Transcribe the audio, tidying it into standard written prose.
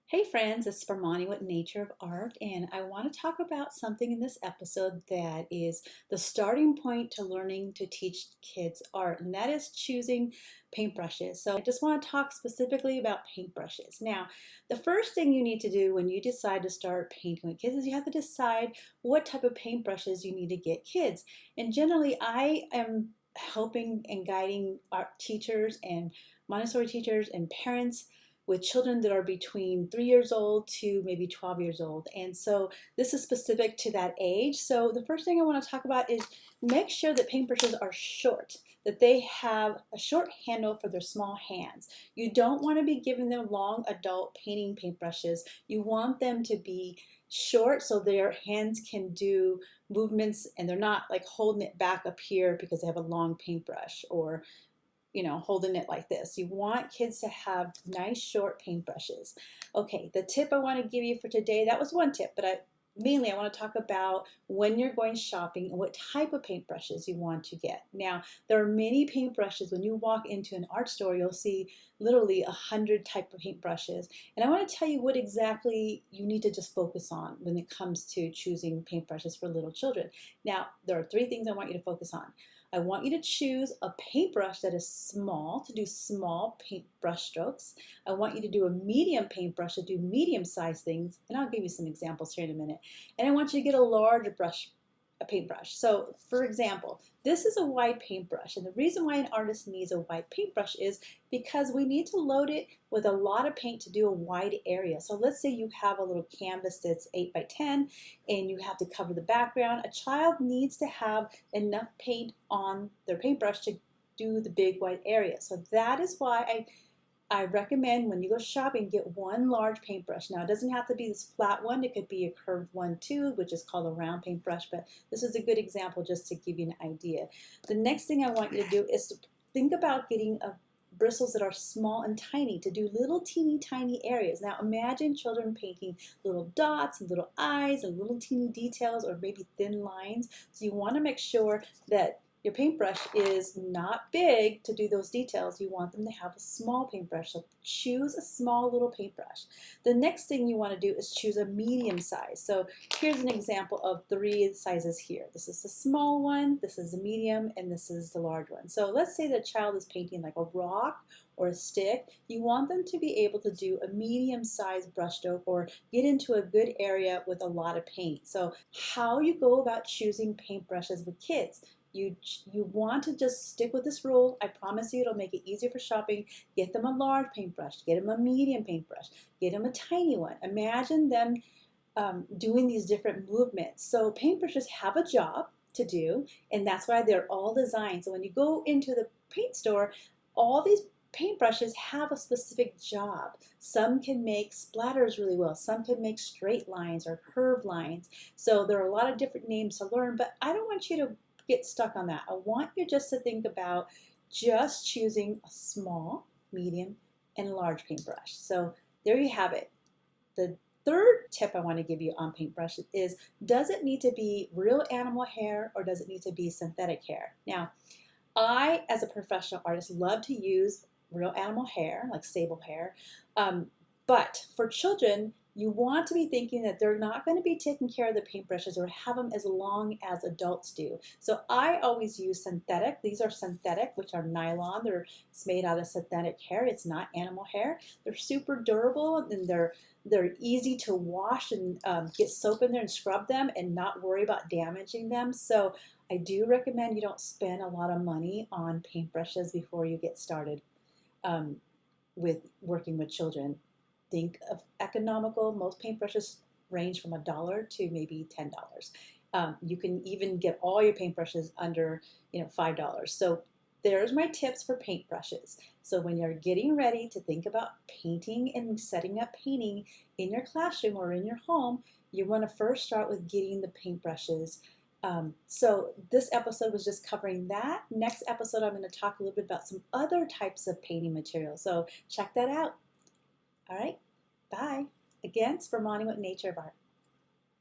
Hey friends, it's Spramani with Nature of Art, and I want to talk about something in this episode that is the starting point to learning to teach kids art, and that is choosing paintbrushes. So I just want to talk specifically about paintbrushes. Now, the first thing you need to do when you decide to start painting with kids is you have to decide what type of paintbrushes you need to get kids. And generally, I am helping and guiding art teachers and Montessori teachers and parents with children that are between 3 years old to maybe 12 years old. And so this is specific to that age. So the first thing I want to talk about is make sure that paintbrushes are short, that they have a short handle for their small hands. You don't want to be giving them long adult painting paintbrushes. You want them to be short so their hands can do movements and they're not like holding it back up here because they have a long paintbrush or holding it like this. You want kids to have nice short paintbrushes. Okay, the tip I want to give you for today, that was one tip, but mainly I want to talk about when you're going shopping and what type of paintbrushes you want to get. Now, there are many paintbrushes. When you walk into an art store, you'll see literally 100 type of paintbrushes. And I want to tell you what exactly you need to just focus on when it comes to choosing paintbrushes for little children. Now, there are three things I want you to focus on. I want you to choose a paintbrush that is small to do small paintbrush strokes. I want you to do a medium paintbrush to do medium-sized things, and I'll give you some examples here in a minute. And I want you to get a larger brush, a paintbrush. So, for example, this is a wide paintbrush, and the reason why an artist needs a wide paintbrush is because we need to load it with a lot of paint to do a wide area. So let's say you have a little canvas that's 8 by 10 and you have to cover the background. A child needs to have enough paint on their paintbrush to do the big wide area. So that is why I recommend when you go shopping, get one large paintbrush. Now, it doesn't have to be this flat one. It could be a curved one too, which is called a round paintbrush, but this is a good example just to give you an idea. The next thing I want you to do is to think about getting bristles that are small and tiny to do little teeny tiny areas. Now, imagine children painting little dots and little eyes and little teeny details or maybe thin lines. So you want to make sure that your paintbrush is not big to do those details. You want them to have a small paintbrush. So choose a small little paintbrush. The next thing you want to do is choose a medium size. So here's an example of three sizes here. This is the small one, this is the medium, and this is the large one. So let's say the child is painting like a rock or a stick. You want them to be able to do a medium-sized brushstroke or get into a good area with a lot of paint. So how you go about choosing paintbrushes with kids. You want to just stick with this rule. I promise you it'll make it easier for shopping. Get them a large paintbrush. Get them a medium paintbrush. Get them a tiny one. Imagine them doing these different movements. So paintbrushes have a job to do, and that's why they're all designed. So when you go into the paint store, all these paintbrushes have a specific job. Some can make splatters really well. Some can make straight lines or curved lines. So there are a lot of different names to learn, but I don't want you to get stuck on that. I want you just to think about just choosing a small, medium, and large paintbrush. So there you have it. The third tip I want to give you on paintbrushes is, does it need to be real animal hair or does it need to be synthetic hair? Now, I, as a professional artist, love to use real animal hair, like sable hair, but for children, you want to be thinking that they're not going to be taking care of the paintbrushes or have them as long as adults do. So I always use synthetic. These are synthetic, which are nylon. It's made out of synthetic hair. It's not animal hair. They're super durable and they're easy to wash and get soap in there and scrub them and not worry about damaging them. So I do recommend you don't spend a lot of money on paintbrushes before you get started with working with children. Think of economical. Most paintbrushes range from $1 to maybe $10. You can even get all your paintbrushes under $5. So there's my tips for paintbrushes. So when you're getting ready to think about painting and setting up painting in your classroom or in your home, you want to first start with getting the paintbrushes. So this episode was just covering that. Next episode, I'm going to talk a little bit about some other types of painting materials. So check that out. All right, bye. Again, Spramani with Nature of Art.